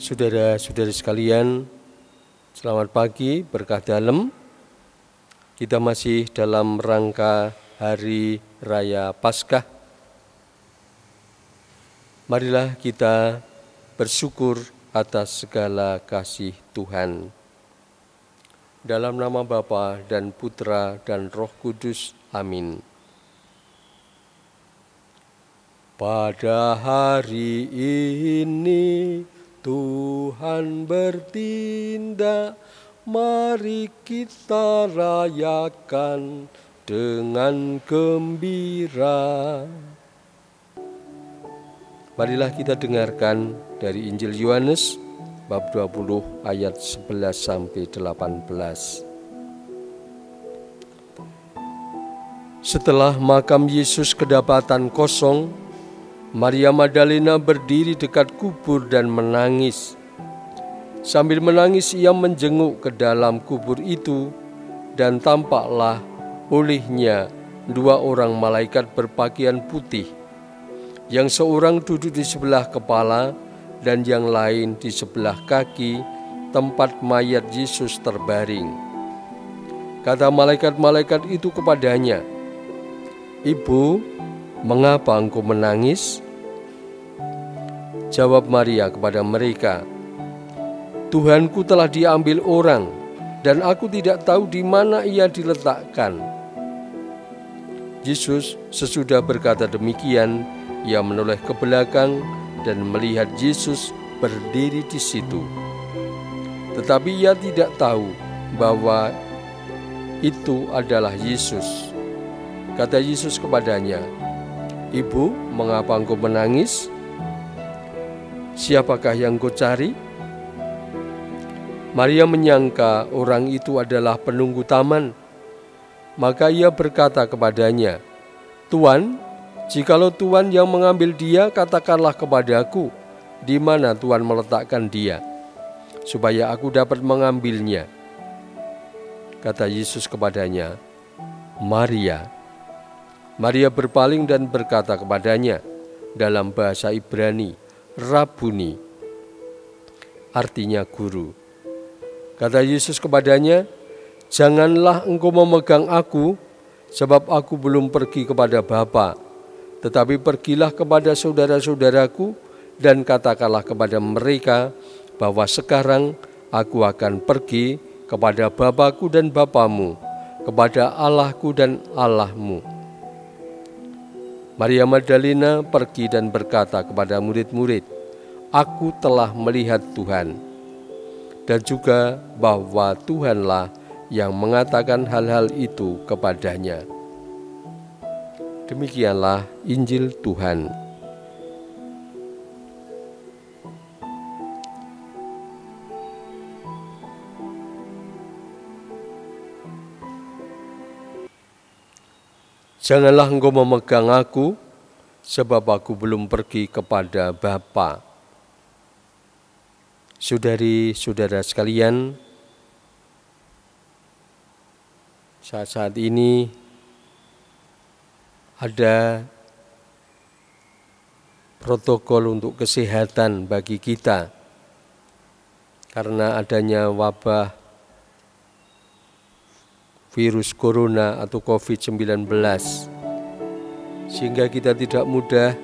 Saudara-saudari sekalian, selamat pagi, berkah dalam. Kita masih dalam rangka Hari Raya Paskah. Marilah kita bersyukur atas segala kasih Tuhan. Dalam nama Bapa dan Putra dan Roh Kudus. Amin. Pada hari ini Tuhan bertindak, mari kita rayakan dengan gembira. Marilah kita dengarkan dari Injil Yohanes bab 20 ayat 11 sampai 18. Setelah makam Yesus kedapatan kosong, Maria Magdalena berdiri dekat kubur dan menangis. Sambil menangis ia menjenguk ke dalam kubur itu, dan tampaklah olehnya 2 orang malaikat berpakaian putih, yang seorang duduk di sebelah kepala dan yang lain di sebelah kaki tempat mayat Yesus terbaring. Kata malaikat-malaikat itu kepadanya, "Ibu, mengapa engkau menangis?" Jawab Maria kepada mereka, "Tuhanku telah diambil orang, dan aku tidak tahu di mana ia diletakkan." Yesus sesudah berkata demikian, ia menoleh ke belakang dan melihat Yesus berdiri di situ. Tetapi ia tidak tahu bahwa itu adalah Yesus. Kata Yesus kepadanya, "Ibu, mengapa engkau menangis? Siapakah yang kau cari?" Maria menyangka orang itu adalah penunggu taman. Maka ia berkata kepadanya, "Tuan, jikalau Tuan yang mengambil dia, katakanlah kepadaku di mana Tuan meletakkan dia, supaya aku dapat mengambilnya." Kata Yesus kepadanya, "Maria." Maria berpaling dan berkata kepadanya dalam bahasa Ibrani, "Rabuni," artinya guru. Kata Yesus kepadanya, "Janganlah engkau memegang aku, sebab aku belum pergi kepada Bapa. Tetapi pergilah kepada saudara-saudaraku dan katakanlah kepada mereka bahwa sekarang aku akan pergi kepada Bapakku dan Bapamu, kepada Allahku dan Allahmu." Maria Magdalena pergi dan berkata kepada murid-murid, "Aku telah melihat Tuhan," dan juga bahwa Tuhanlah yang mengatakan hal-hal itu kepadanya. Demikianlah Injil Tuhan. Janganlah engkau memegang aku, sebab aku belum pergi kepada Bapa. Saudari-saudara sekalian, saat ini ada protokol untuk kesehatan bagi kita karena adanya wabah virus corona atau COVID-19, sehingga kita tidak mudah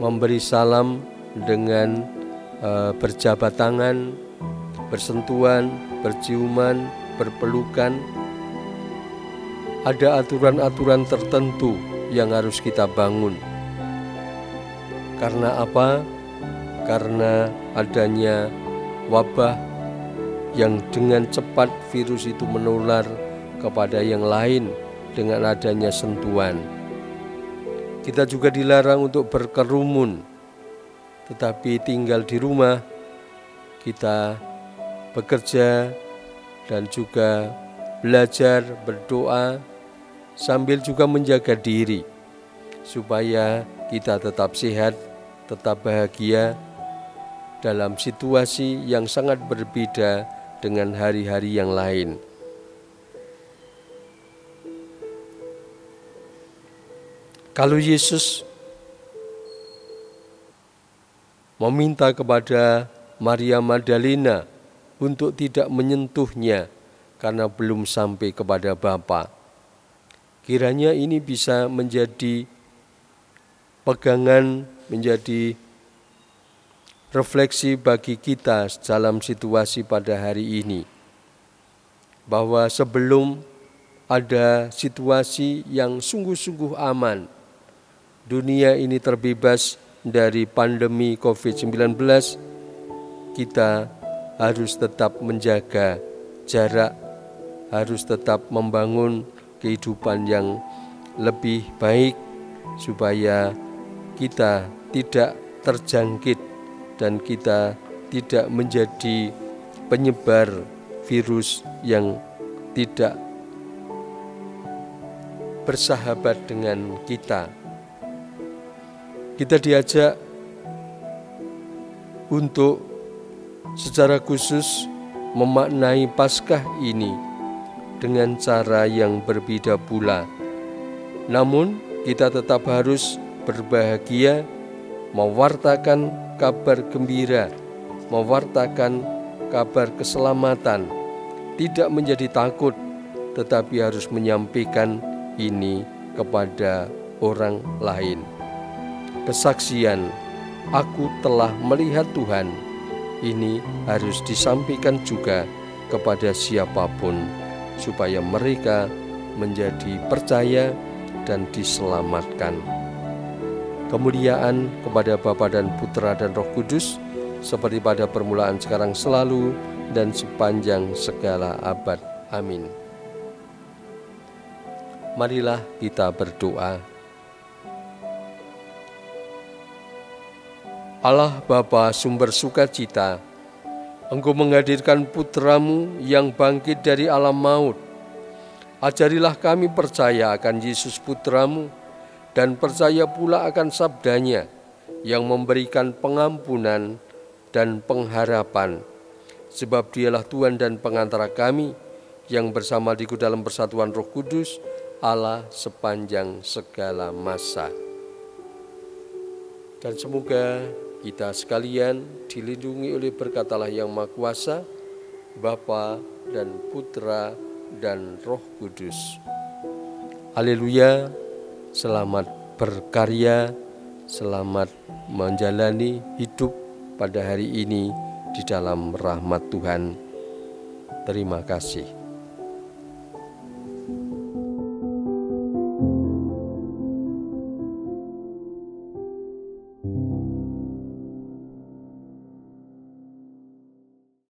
memberi salam dengan berjabat tangan, bersentuhan, berciuman, berpelukan. Ada aturan-aturan tertentu yang harus kita bangun. Karena apa? Karena adanya wabah yang dengan cepat virus itu menular kepada yang lain dengan adanya sentuhan. Kita juga dilarang untuk berkerumun, tetapi tinggal di rumah, kita bekerja dan juga belajar, berdoa, sambil juga menjaga diri, supaya kita tetap sehat, tetap bahagia dalam situasi yang sangat berbeda dengan hari-hari yang lain. Kalau Yesus meminta kepada Maria Magdalena untuk tidak menyentuhnya karena belum sampai kepada Bapa. Kiranya ini bisa menjadi pegangan, menjadi refleksi bagi kita dalam situasi pada hari ini, bahwa sebelum ada situasi yang sungguh-sungguh aman, dunia ini terbebas dari pandemi COVID-19, kita harus tetap menjaga jarak, harus tetap membangun kehidupan yang lebih baik supaya kita tidak terjangkit dan kita tidak menjadi penyebar virus yang tidak bersahabat dengan kita. Kita diajak untuk secara khusus memaknai Paskah ini dengan cara yang berbeda pula. Namun kita tetap harus berbahagia, mewartakan kabar gembira, mewartakan kabar keselamatan, tidak menjadi takut, tetapi harus menyampaikan ini kepada orang lain. Kesaksian, aku telah melihat Tuhan, ini harus disampaikan juga kepada siapapun, supaya mereka menjadi percaya dan diselamatkan. Kemuliaan kepada Bapa dan Putra dan Roh Kudus, seperti pada permulaan, sekarang, selalu, dan sepanjang segala abad. Amin. Marilah kita berdoa. Allah Bapa sumber sukacita, Engkau menghadirkan Putramu yang bangkit dari alam maut. Ajarilah kami percaya akan Yesus Putramu dan percaya pula akan sabdanya yang memberikan pengampunan dan pengharapan. Sebab Dialah Tuhan dan pengantara kami yang bersama Diku dalam persatuan Roh Kudus, Allah sepanjang segala masa. Dan semoga kita sekalian dilindungi oleh berkat Allah yang Maha Kuasa, Bapa dan Putra dan Roh Kudus. Haleluya, selamat berkarya, selamat menjalani hidup pada hari ini di dalam rahmat Tuhan. Terima kasih.